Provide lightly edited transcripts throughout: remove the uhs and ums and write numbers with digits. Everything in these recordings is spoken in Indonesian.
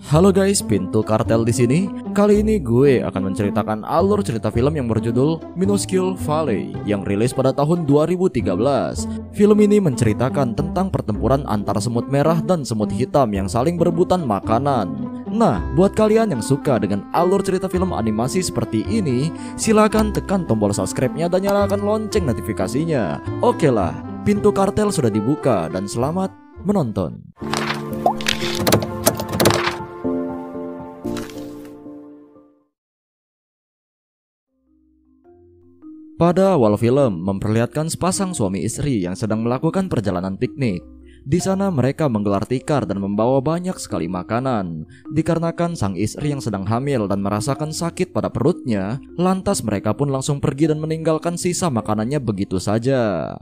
Halo guys, Pintu Kartel di sini. Kali ini gue akan menceritakan alur cerita film yang berjudul Minuscule Valley yang rilis pada tahun 2013. Film ini menceritakan tentang pertempuran antara semut merah dan semut hitam yang saling berebutan makanan. Nah, buat kalian yang suka dengan alur cerita film animasi seperti ini, silakan tekan tombol subscribe-nya dan nyalakan lonceng notifikasinya. Oke lah, Pintu Kartel sudah dibuka dan selamat menonton. Pada awal film memperlihatkan sepasang suami istri yang sedang melakukan perjalanan piknik. Di sana mereka menggelar tikar dan membawa banyak sekali makanan. Dikarenakan sang istri yang sedang hamil dan merasakan sakit pada perutnya, lantas mereka pun langsung pergi dan meninggalkan sisa makanannya begitu saja.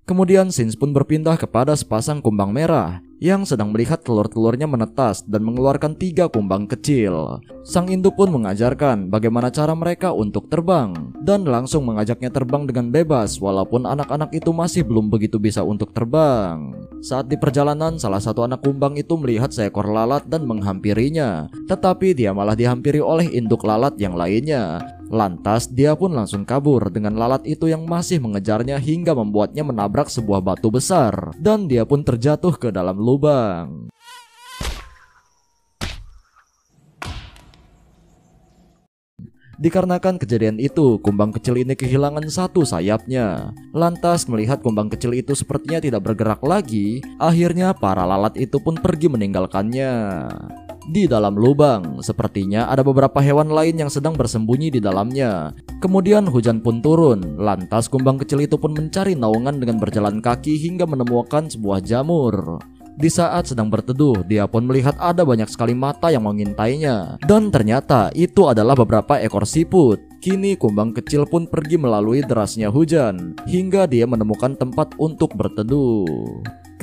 Kemudian scenes pun berpindah kepada sepasang kumbang merah yang sedang melihat telur-telurnya menetas dan mengeluarkan 3 kumbang kecil. Sang induk pun mengajarkan bagaimana cara mereka untuk terbang dan langsung mengajaknya terbang dengan bebas walaupun anak-anak itu masih belum begitu bisa untuk terbang. Saat di perjalanan, salah satu anak kumbang itu melihat seekor lalat dan menghampirinya, tetapi dia malah dihampiri oleh induk lalat yang lainnya. Lantas dia pun langsung kabur dengan lalat itu yang masih mengejarnya hingga membuatnya menabrak sebuah batu besar dan dia pun terjatuh ke dalam lubang. Dikarenakan kejadian itu, kumbang kecil ini kehilangan satu sayapnya. Lantas melihat kumbang kecil itu sepertinya tidak bergerak lagi, akhirnya para lalat itu pun pergi meninggalkannya. Di dalam lubang, sepertinya ada beberapa hewan lain yang sedang bersembunyi di dalamnya. Kemudian hujan pun turun, lantas kumbang kecil itu pun mencari naungan dengan berjalan kaki hingga menemukan sebuah jamur. Di saat sedang berteduh, dia pun melihat ada banyak sekali mata yang mengintainya. Dan ternyata itu adalah beberapa ekor siput. Kini kumbang kecil pun pergi melalui derasnya hujan, hingga dia menemukan tempat untuk berteduh.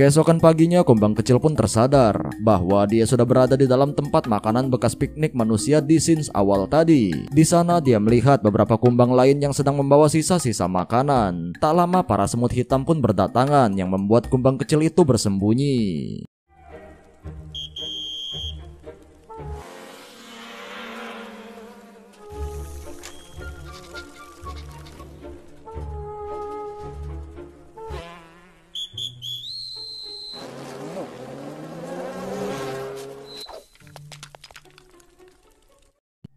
Keesokan paginya kumbang kecil pun tersadar bahwa dia sudah berada di dalam tempat makanan bekas piknik manusia di scenes awal tadi. Di sana dia melihat beberapa kumbang lain yang sedang membawa sisa-sisa makanan. Tak lama para semut hitam pun berdatangan yang membuat kumbang kecil itu bersembunyi.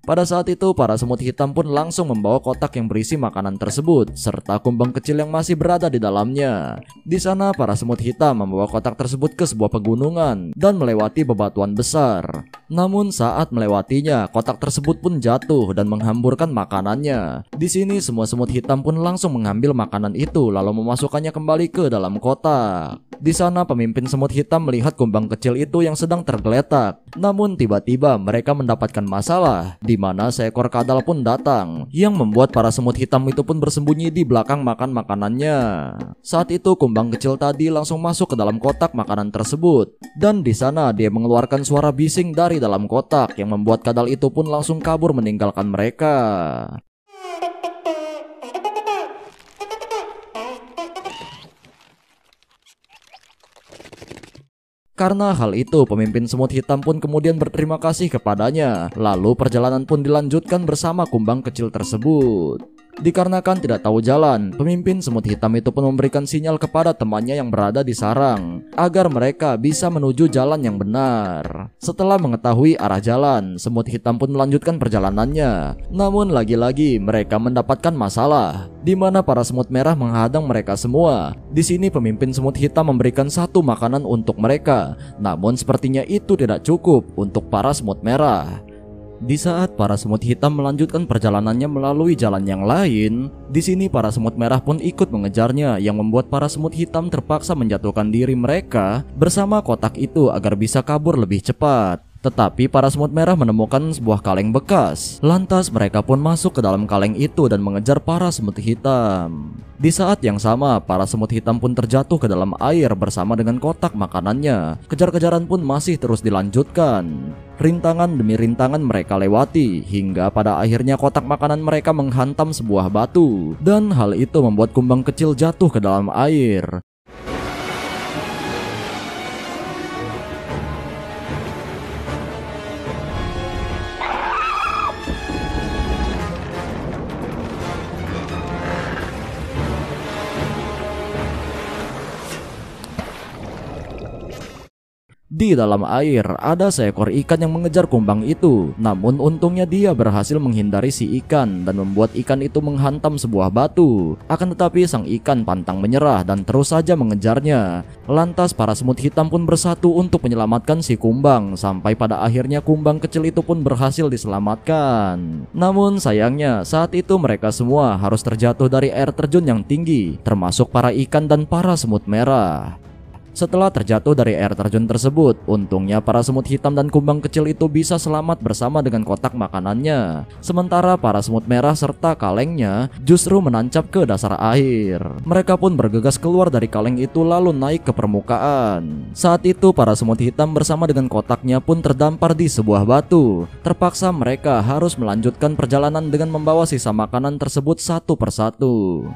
Pada saat itu, para semut hitam pun langsung membawa kotak yang berisi makanan tersebut, serta kumbang kecil yang masih berada di dalamnya. Di sana, para semut hitam membawa kotak tersebut ke sebuah pegunungan dan melewati bebatuan besar. Namun saat melewatinya, kotak tersebut pun jatuh dan menghamburkan makanannya. Di sini, semua semut hitam pun langsung mengambil makanan itu lalu memasukkannya kembali ke dalam kotak. Di sana, pemimpin semut hitam melihat kumbang kecil itu yang sedang tergeletak. Namun tiba-tiba mereka mendapatkan masalah, di mana seekor kadal pun datang yang membuat para semut hitam itu pun bersembunyi di belakang makan makanannya. Saat itu kumbang kecil tadi langsung masuk ke dalam kotak makanan tersebut dan di sana dia mengeluarkan suara bising dari dalam kotak yang membuat kadal itu pun langsung kabur meninggalkan mereka. Karena hal itu, pemimpin semut hitam pun kemudian berterima kasih kepadanya. Lalu perjalanan pun dilanjutkan bersama kumbang kecil tersebut. Dikarenakan tidak tahu jalan, pemimpin semut hitam itu pun memberikan sinyal kepada temannya yang berada di sarang agar mereka bisa menuju jalan yang benar. Setelah mengetahui arah jalan, semut hitam pun melanjutkan perjalanannya. Namun lagi-lagi mereka mendapatkan masalah, di mana para semut merah menghadang mereka semua. Di sini pemimpin semut hitam memberikan satu makanan untuk mereka, namun sepertinya itu tidak cukup untuk para semut merah. Di saat para semut hitam melanjutkan perjalanannya melalui jalan yang lain, di sini para semut merah pun ikut mengejarnya yang membuat para semut hitam terpaksa menjatuhkan diri mereka bersama kotak itu agar bisa kabur lebih cepat. Tetapi para semut merah menemukan sebuah kaleng bekas. Lantas mereka pun masuk ke dalam kaleng itu dan mengejar para semut hitam. Di saat yang sama, para semut hitam pun terjatuh ke dalam air bersama dengan kotak makanannya. Kejar-kejaran pun masih terus dilanjutkan. Rintangan demi rintangan mereka lewati, hingga pada akhirnya kotak makanan mereka menghantam sebuah batu. Dan hal itu membuat kumbang kecil jatuh ke dalam air. Di dalam air ada seekor ikan yang mengejar kumbang itu. Namun untungnya dia berhasil menghindari si ikan dan membuat ikan itu menghantam sebuah batu. Akan tetapi sang ikan pantang menyerah dan terus saja mengejarnya. Lantas para semut hitam pun bersatu untuk menyelamatkan si kumbang. Sampai pada akhirnya kumbang kecil itu pun berhasil diselamatkan. Namun sayangnya saat itu mereka semua harus terjatuh dari air terjun yang tinggi, termasuk para ikan dan para semut merah. Setelah terjatuh dari air terjun tersebut, untungnya para semut hitam dan kumbang kecil itu bisa selamat bersama dengan kotak makanannya. Sementara para semut merah serta kalengnya justru menancap ke dasar air. Mereka pun bergegas keluar dari kaleng itu lalu naik ke permukaan. Saat itu para semut hitam bersama dengan kotaknya pun terdampar di sebuah batu. Terpaksa mereka harus melanjutkan perjalanan dengan membawa sisa makanan tersebut satu persatu.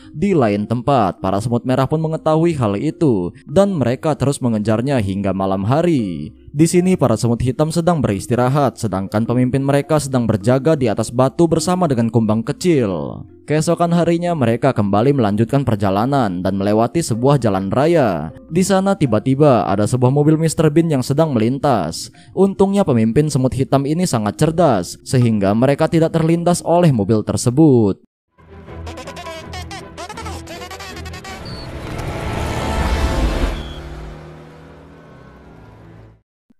Di lain tempat, para semut merah pun mengetahui hal itu dan mereka terus mengejarnya hingga malam hari. Di sini para semut hitam sedang beristirahat, sedangkan pemimpin mereka sedang berjaga di atas batu bersama dengan kumbang kecil. Keesokan harinya mereka kembali melanjutkan perjalanan dan melewati sebuah jalan raya. Di sana tiba-tiba ada sebuah mobil Mr. Bean yang sedang melintas. Untungnya pemimpin semut hitam ini sangat cerdas sehingga mereka tidak terlindas oleh mobil tersebut.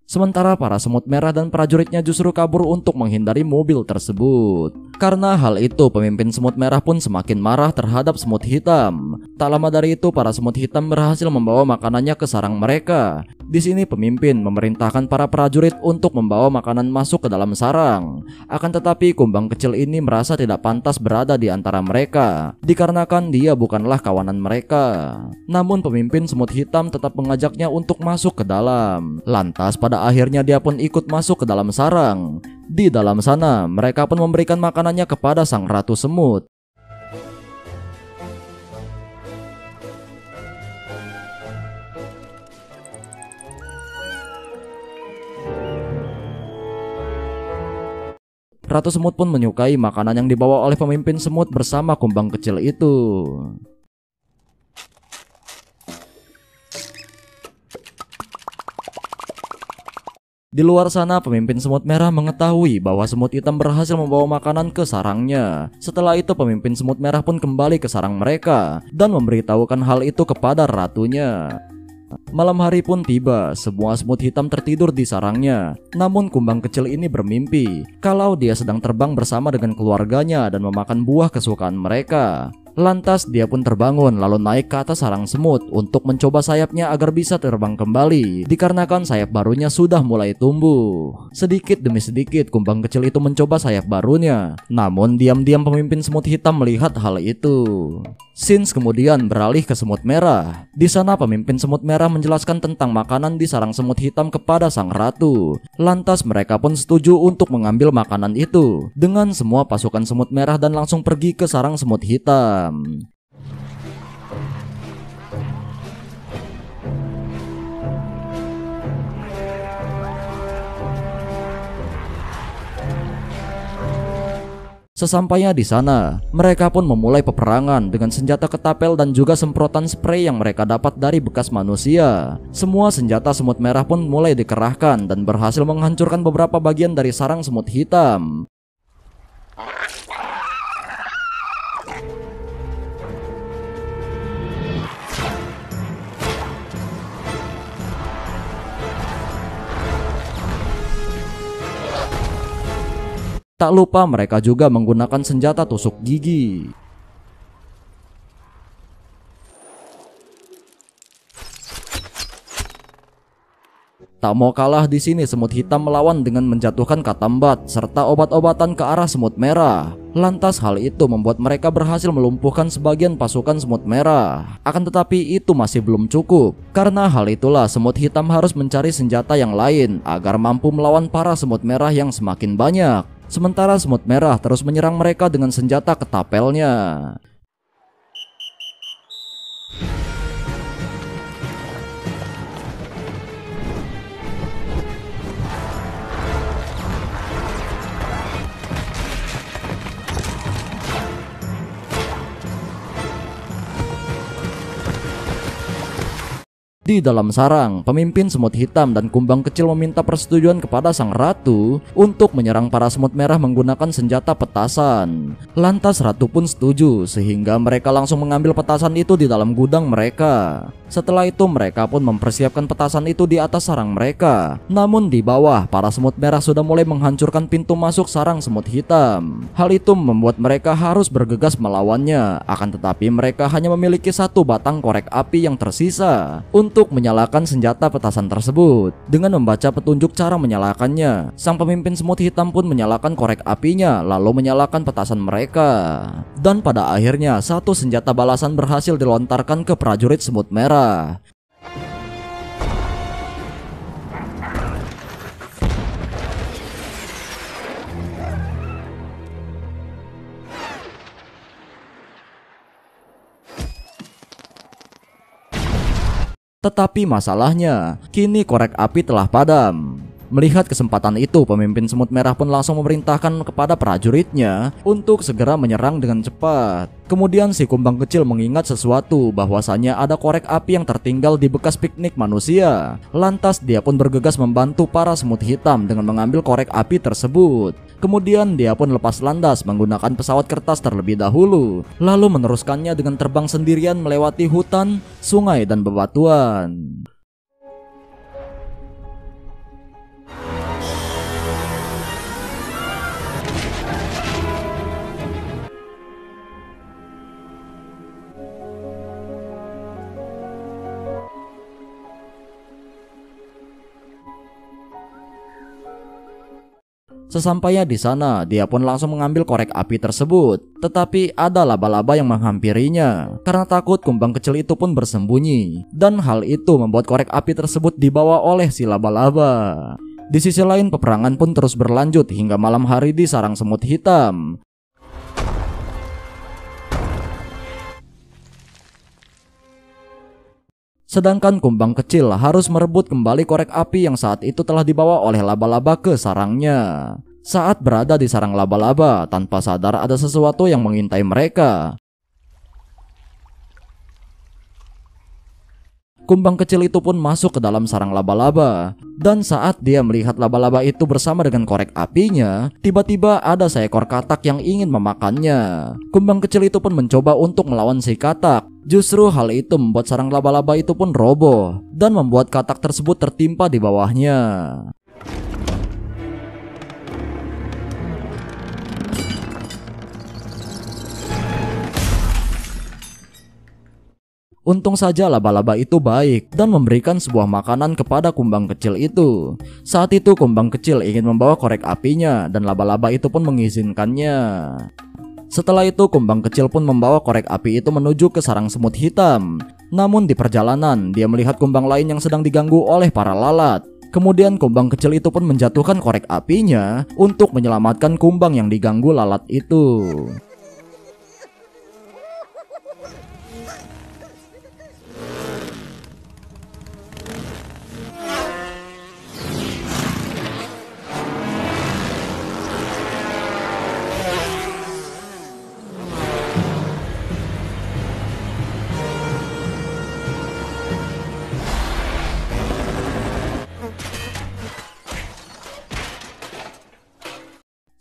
Sementara para semut merah dan prajuritnya justru kabur untuk menghindari mobil tersebut. Karena hal itu, pemimpin semut merah pun semakin marah terhadap semut hitam. Tak lama dari itu, para semut hitam berhasil membawa makanannya ke sarang mereka. Di sini pemimpin memerintahkan para prajurit untuk membawa makanan masuk ke dalam sarang. Akan tetapi kumbang kecil ini merasa tidak pantas berada di antara mereka, dikarenakan dia bukanlah kawanan mereka. Namun pemimpin semut hitam tetap mengajaknya untuk masuk ke dalam. Lantas pada akhirnya dia pun ikut masuk ke dalam sarang. Di dalam sana mereka pun memberikan makanannya kepada sang ratu semut. Ratu semut pun menyukai makanan yang dibawa oleh pemimpin semut bersama kumbang kecil itu. Di luar sana, pemimpin semut merah mengetahui bahwa semut hitam berhasil membawa makanan ke sarangnya. Setelah itu, pemimpin semut merah pun kembali ke sarang mereka dan memberitahukan hal itu kepada ratunya. Malam hari pun tiba, semua semut hitam tertidur di sarangnya. Namun kumbang kecil ini bermimpi kalau dia sedang terbang bersama dengan keluarganya dan memakan buah kesukaan mereka. Lantas dia pun terbangun lalu naik ke atas sarang semut untuk mencoba sayapnya agar bisa terbang kembali, dikarenakan sayap barunya sudah mulai tumbuh. Sedikit demi sedikit kumbang kecil itu mencoba sayap barunya. Namun diam-diam pemimpin semut hitam melihat hal itu. Scenes kemudian beralih ke semut merah. Di sana pemimpin semut merah menjelaskan tentang makanan di sarang semut hitam kepada sang ratu. Lantas mereka pun setuju untuk mengambil makanan itu dengan semua pasukan semut merah dan langsung pergi ke sarang semut hitam. Sesampainya di sana, mereka pun memulai peperangan dengan senjata ketapel dan juga semprotan spray yang mereka dapat dari bekas manusia. Semua senjata semut merah pun mulai dikerahkan dan berhasil menghancurkan beberapa bagian dari sarang semut hitam. Tak lupa mereka juga menggunakan senjata tusuk gigi. Tak mau kalah di sini, semut hitam melawan dengan menjatuhkan katambat serta obat-obatan ke arah semut merah. Lantas hal itu membuat mereka berhasil melumpuhkan sebagian pasukan semut merah. Akan tetapi itu masih belum cukup. Karena hal itulah semut hitam harus mencari senjata yang lain agar mampu melawan para semut merah yang semakin banyak. Sementara semut merah terus menyerang mereka dengan senjata ketapelnya. Di dalam sarang, pemimpin semut hitam dan kumbang kecil meminta persetujuan kepada sang ratu untuk menyerang para semut merah menggunakan senjata petasan. Lantas ratu pun setuju, sehingga mereka langsung mengambil petasan itu di dalam gudang mereka. Setelah itu mereka pun mempersiapkan petasan itu di atas sarang mereka. Namun di bawah, para semut merah sudah mulai menghancurkan pintu masuk sarang semut hitam. Hal itu membuat mereka harus bergegas melawannya. Akan tetapi mereka hanya memiliki satu batang korek api yang tersisa untuk menyalakan senjata petasan tersebut. Dengan membaca petunjuk cara menyalakannya, sang pemimpin semut hitam pun menyalakan korek apinya lalu menyalakan petasan mereka. Dan pada akhirnya satu senjata balasan berhasil dilontarkan ke prajurit semut merah. Tetapi masalahnya, kini korek api telah padam. Melihat kesempatan itu, pemimpin semut merah pun langsung memerintahkan kepada prajuritnya untuk segera menyerang dengan cepat. Kemudian si kumbang kecil mengingat sesuatu, bahwasanya ada korek api yang tertinggal di bekas piknik manusia. Lantas dia pun bergegas membantu para semut hitam dengan mengambil korek api tersebut. Kemudian dia pun lepas landas menggunakan pesawat kertas terlebih dahulu, lalu meneruskannya dengan terbang sendirian melewati hutan, sungai, dan bebatuan. Sesampainya di sana, dia pun langsung mengambil korek api tersebut. Tetapi ada laba-laba yang menghampirinya. Karena takut, kumbang kecil itu pun bersembunyi. Dan hal itu membuat korek api tersebut dibawa oleh si laba-laba. Di sisi lain, peperangan pun terus berlanjut hingga malam hari di sarang semut hitam. Sedangkan kumbang kecil harus merebut kembali korek api yang saat itu telah dibawa oleh laba-laba ke sarangnya. Saat berada di sarang laba-laba, tanpa sadar ada sesuatu yang mengintai mereka. Kumbang kecil itu pun masuk ke dalam sarang laba-laba. Dan saat dia melihat laba-laba itu bersama dengan korek apinya, tiba-tiba ada seekor katak yang ingin memakannya. Kumbang kecil itu pun mencoba untuk melawan si katak. Justru hal itu membuat sarang laba-laba itu pun roboh dan membuat katak tersebut tertimpa di bawahnya. Untung saja laba-laba itu baik dan memberikan sebuah makanan kepada kumbang kecil itu. Saat itu kumbang kecil ingin membawa korek apinya dan laba-laba itu pun mengizinkannya. Setelah itu kumbang kecil pun membawa korek api itu menuju ke sarang semut hitam. Namun di perjalanan dia melihat kumbang lain yang sedang diganggu oleh para lalat. Kemudian kumbang kecil itu pun menjatuhkan korek apinya untuk menyelamatkan kumbang yang diganggu lalat itu.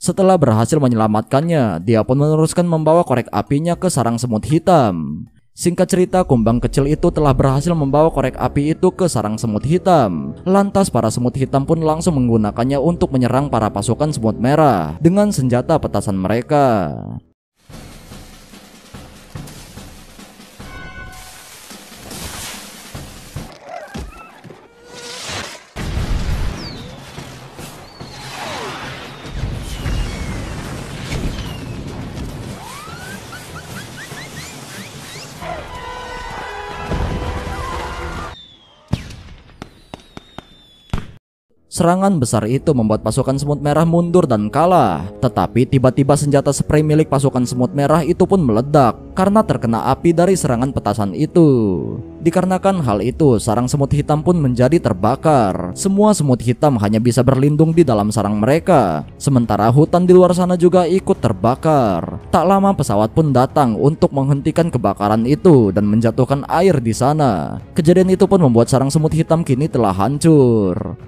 Setelah berhasil menyelamatkannya, dia pun meneruskan membawa korek apinya ke sarang semut hitam. Singkat cerita, kumbang kecil itu telah berhasil membawa korek api itu ke sarang semut hitam. Lantas para semut hitam pun langsung menggunakannya untuk menyerang para pasukan semut merah dengan senjata petasan mereka. Serangan besar itu membuat pasukan semut merah mundur dan kalah. Tetapi tiba-tiba senjata spray milik pasukan semut merah itu pun meledak karena terkena api dari serangan petasan itu. Dikarenakan hal itu, sarang semut hitam pun menjadi terbakar. Semua semut hitam hanya bisa berlindung di dalam sarang mereka. Sementara hutan di luar sana juga ikut terbakar. Tak lama pesawat pun datang untuk menghentikan kebakaran itu dan menjatuhkan air di sana. Kejadian itu pun membuat sarang semut hitam kini telah hancur.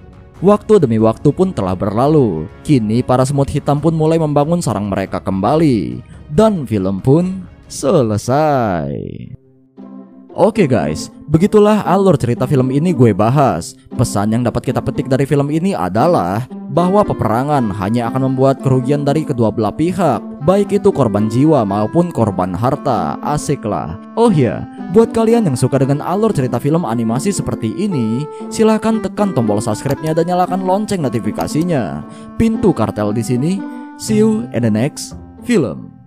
Waktu demi waktu pun telah berlalu. Kini para semut hitam pun mulai membangun sarang mereka kembali. Dan film pun selesai. Oke guys, begitulah alur cerita film ini gue bahas. Pesan yang dapat kita petik dari film ini adalah bahwa peperangan hanya akan membuat kerugian dari kedua belah pihak, baik itu korban jiwa maupun korban harta. Asik lah. Oh ya, buat kalian yang suka dengan alur cerita film animasi seperti ini, silahkan tekan tombol subscribe-nya dan nyalakan lonceng notifikasinya. Pintu Kartel di sini. See you in the next film.